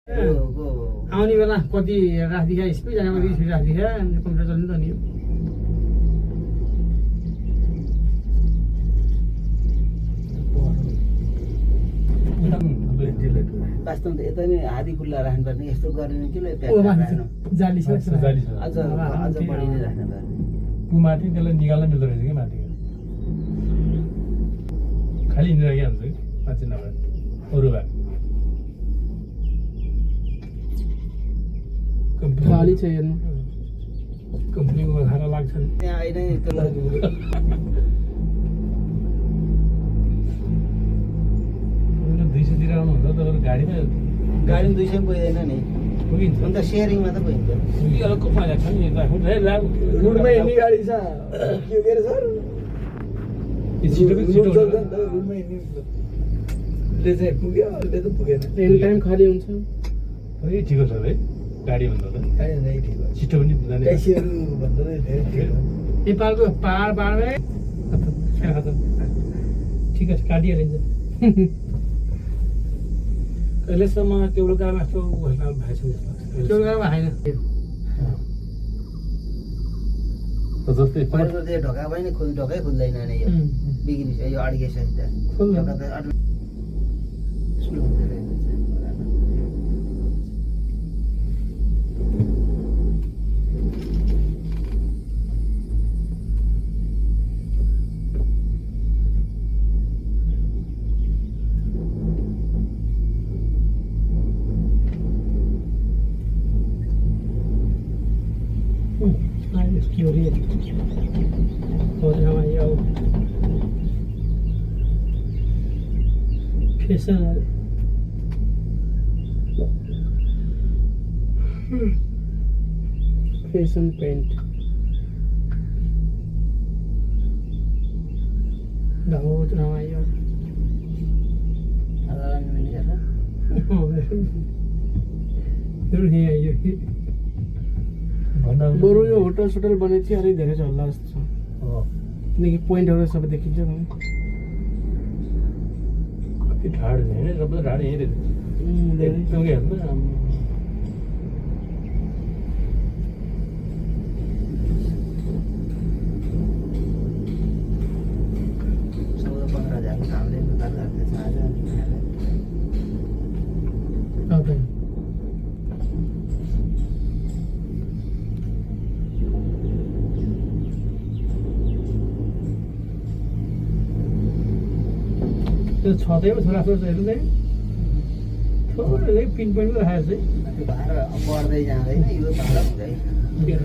आउने बेला कति राखिदिखा स्पिड जाने कति स्पिड राखिदिखा कम्प्युटर चल्नु त नि वास्तवमा यता नै आधी खुल्ला राख्नुपर्ने यस्तो गर्ने कि जाली छ अझ बढी नै राख्नुपर्ने माथि त्यसलाई निकाल्न मिल्दो रहेछ कि माथि खालि हिँडेर क्या हुन्छ कि मान्छे नभए अरू भए खाली छ हेर्नु कम्पनीको खाना लाग्छ नि त्यहाँ अहिले त्यसलाई 200 तिर आउनुहुन्छ तपाईँको गाडीमा 200 पुग्दैन नि पुगिन्छ अन्त सेयरिङमा त पुगिन्छ पुगिहाल्नुको फाइदा छ नि रोडमा हिँड्ने गाडी छ के के रे सर छिटो रोडमा हिँड्ने चाहिँ पुग्यो अहिले त पुगेन एनी टाइम खाली हुन्छ ठिक छ है गाडी भन्दा त छिटो पनि जाने नेपालको पहाड बाडमै ठिक छ काटिहालिन्छ अहिलेसम्म तेउलुकामा यस्तो घोषणा भएको छ जस्तो लाग्छ तेउलुकामा छैन जस्तै पहिलो त्यो ढोका पनि ढोकै खुल्दैन नि यो बिग्रिसक्यो यो अड्किसक्यो ढोका त स्लो हुँदै रहेछ Curious. Thôi nào mà yêu. Fashion. Fashion paint. Đâu nào mà yêu. Ada ni mana? You're here. You're here. बरु यो होटल सोटल बनेको थियो अलिक धेरै चल्ला जस्तो छ किनकि पोइन्टहरू सबै देखिन्छ नि कति ढाड होइन सबै ढाड यहीँ रहेछ एकदम के हेर्नु त्यो छँदैमा छोरा छोरीहरू चाहिँ थोरै पिन पोइन्ट राखेको चाहिँ भाडा बढ्दै जाँदैन यो भाडा हुँदैन